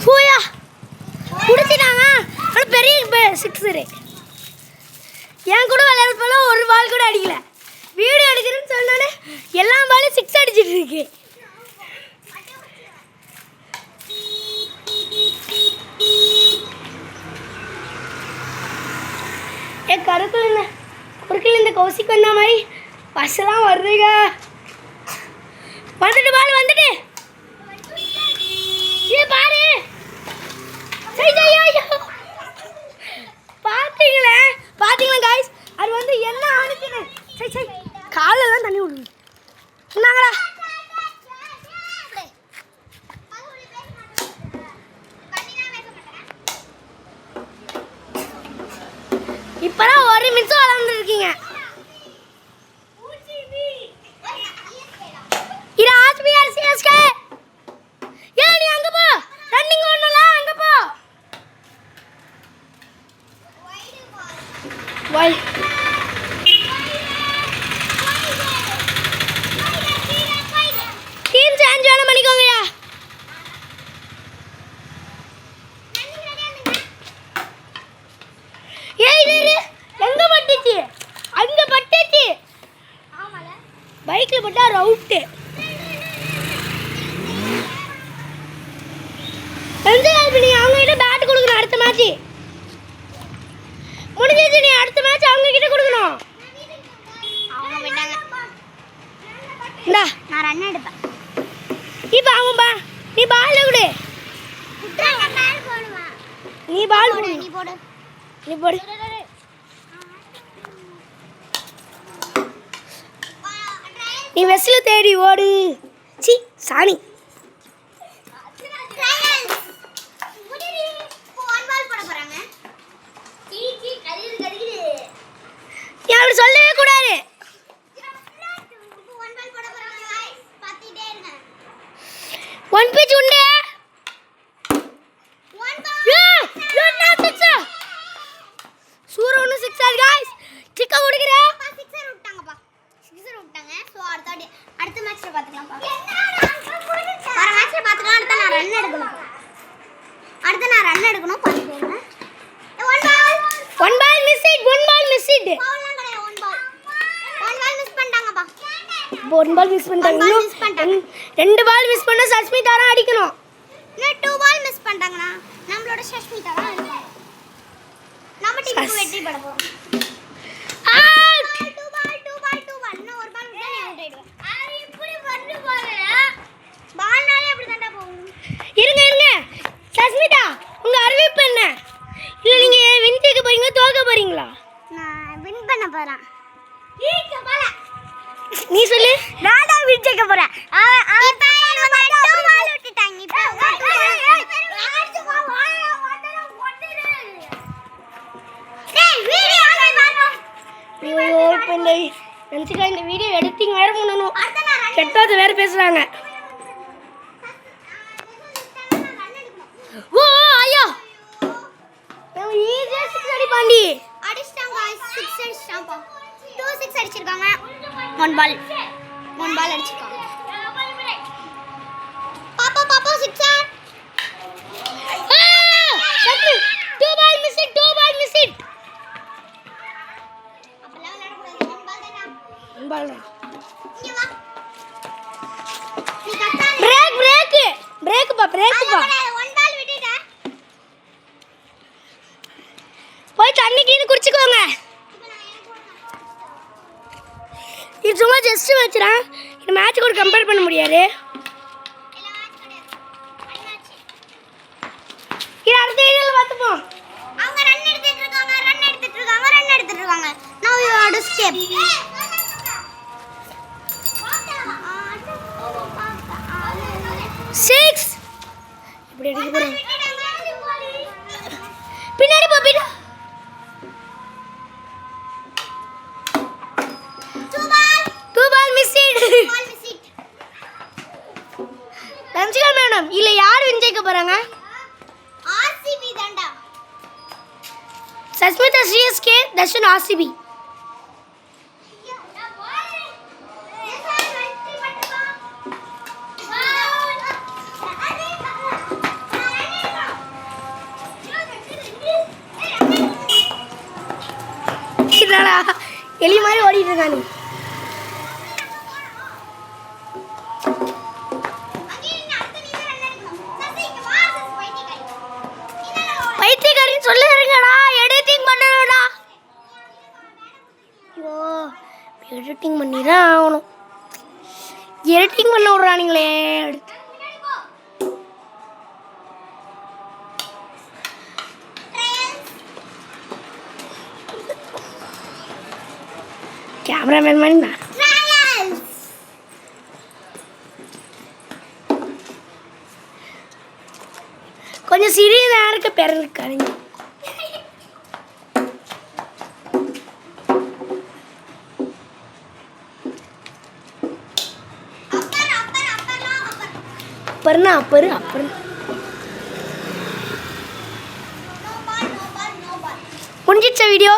போயா குடிச்சிட்டாங்க. ஆனால் பெரிய சிக்ஸரு. என் கூட விளையாட போல ஒரு பால் கூட அடிக்கல. வீடியோ எடுக்கிறேன்னு சொன்னானே எல்லா பாலும் சிக்ஸ் அடிச்சிட்டு இருக்கு. குறுக்கில் இந்த கௌசிக்கு வந்த மாதிரி பஸ்ஸெல்லாம் வருதுங்க. வந்துட்டு பால் வந்துட்டு இது பாரு. பார்த்தீங்களா காய்ஸ், அது வந்து என்ன ஆணுச்சுன்னு காலில் தான் தண்ணி விடுங்க சொன்னாங்களா. இப்பதான் ஒரு நிமிஷம் வளர்ந்துருக்கீங்க. இது ஆர்சிபி சிஎஸ்கே. ஏன் நீ அங்க போ, ரன்னிங் ஒண்ணுல அங்க போ. வை டீம் சேஞ்ச் வேணும் பண்ணிக்கோங்கயா. எங்க பட்டுச்சு? அங்க பட்டுச்சு. பைக்ல பட்டா ரவுட்டு. நீ அவங்க கிட்ட பேட் கொடுக்கணும். அடுத்த மேட்ச் முடிஞ்சிச்சு. நீ அடுத்த மேட்ச் அவங்க கிட்ட கொடுக்கணும். அவங்க விட்டாங்க. இந்தா நான் ரன் எடுப்பேன். இப்போ அவன்பா நீ பால் கொடு. நீ பால் போடு. நீ போடு. நீ போடு. நீ வெஸ்ல தேடி ஓடு. சி சாணி. அப்படி சொல்லவே கூடாது. ஒன் பிச் உண்டு. சூரன் 6 गाइस. சிக்க ஓடுகிறே. சிக்ஸர் விட்டாங்கப்பா. சிக்ஸர் விட்டாங்க. சோ அடுத்த மேட்ச்ல பாத்துக்கலாம்ப்பா. வர மேட்ச்ல பாத்துக்கலாம். அடுத்து நான் ரன் எடுக்கணும். பாத்துக்கோங்க. One ball miss it. பவுல்லாம் கிடையாது. ஒன் பால் மிஸ் பண்ணிட்டாங்கப்பா. ஒன் பால் மிஸ் பண்ணிட்டாங்க. ரெண்டு பால் மிஸ் பண்ண சஷ்மிதா தான் அடிக்கணும். இன்னும் 2 பால் மிஸ் பண்ணிட்டாங்கனா நம்மளோட சஷ்மிதா தான் அடிக்கணும். நம்ம டீமுக்கு வெற்றி பெற போறோம். அவுட். 2 பால். இன்னும் ஒரு பால் விட்டா நீ அவுட் ஆயிடுவ. அது இப்படி வந்து பாரு. பால்னாலே அப்படி தான்டா போகும். இருங்க. சஷ்மிதா உங்க அறிவிப்பு என்ன? இல்ல நீங்க வின் செய்ய போறீங்க தோக்க போறீங்களா? நான் வின் பண்ண போறேன். நீ சொல்லு. நான் தான் வின் செய்ய போறேன். இப்ப எனக்கு 2 பால் விட்டுட்டாங்க. இப்ப இந்த வீடியோ எடிட்டிங் வேற பண்ணணும். கெட்டது வேற பேசுறாங்க. ஓ ஐயோ நான் ஈஸியா 6 அடி பாண்டி அடிச்சாங்க. 6 அடிச்சாம்பா. 2 6 அடிச்சிருக்காங்க. 1 பால் அடிச்சிருக்காங்க. பாப்பா 6 2 பால் மிஸ் இட். அப்பலாம் விளையாட கூடாது. 1 பால் தானா? 1 பால் தான். இங்க வா. நீ கட்டாத. பிரேக் பா. 1 பால் விட்டுட்ட. போய் தண்ணி கீழ குடிச்சுக்கோங்க. இது சும்மா ஜஸ்ட் வச்சுறேன். இந்த மேட்ச் கூட கம்பேர் பண்ண முடியாது. இது அடுத்த வீடியோல பார்த்துப்போம். அவங்க ரன் எடுத்துட்டு இருக்காங்க. Now you have to escape. 6 இப்படி அடிக்க போறேன். பின்னாடி போ. 2 பால் மிஸ் இட். ரஞ்சிகா மேடம் இல்ல யார் வின் செய்ய போறாங்க? ஆர்சிபி தான்டா. Sashmitha CSK, Darshan RCB. மாதிரி ஓடிட்டு இருக்கானு. பைத்தியக்காரின்னு சொல்லுறீங்கடா, எடிட்டிங் பண்ணணும்டா. ஐயோ எடிட்டிங் பண்ணி தான் ஆகணும். எடிட்டிங் பண்ண விட்றானுங்களே. கேமராமேன் மாதிரி நான் கொஞ்சம் சிறியதாக இருக்க பிறகு அப்புறம் முடிஞ்சிச்ச வீடியோ.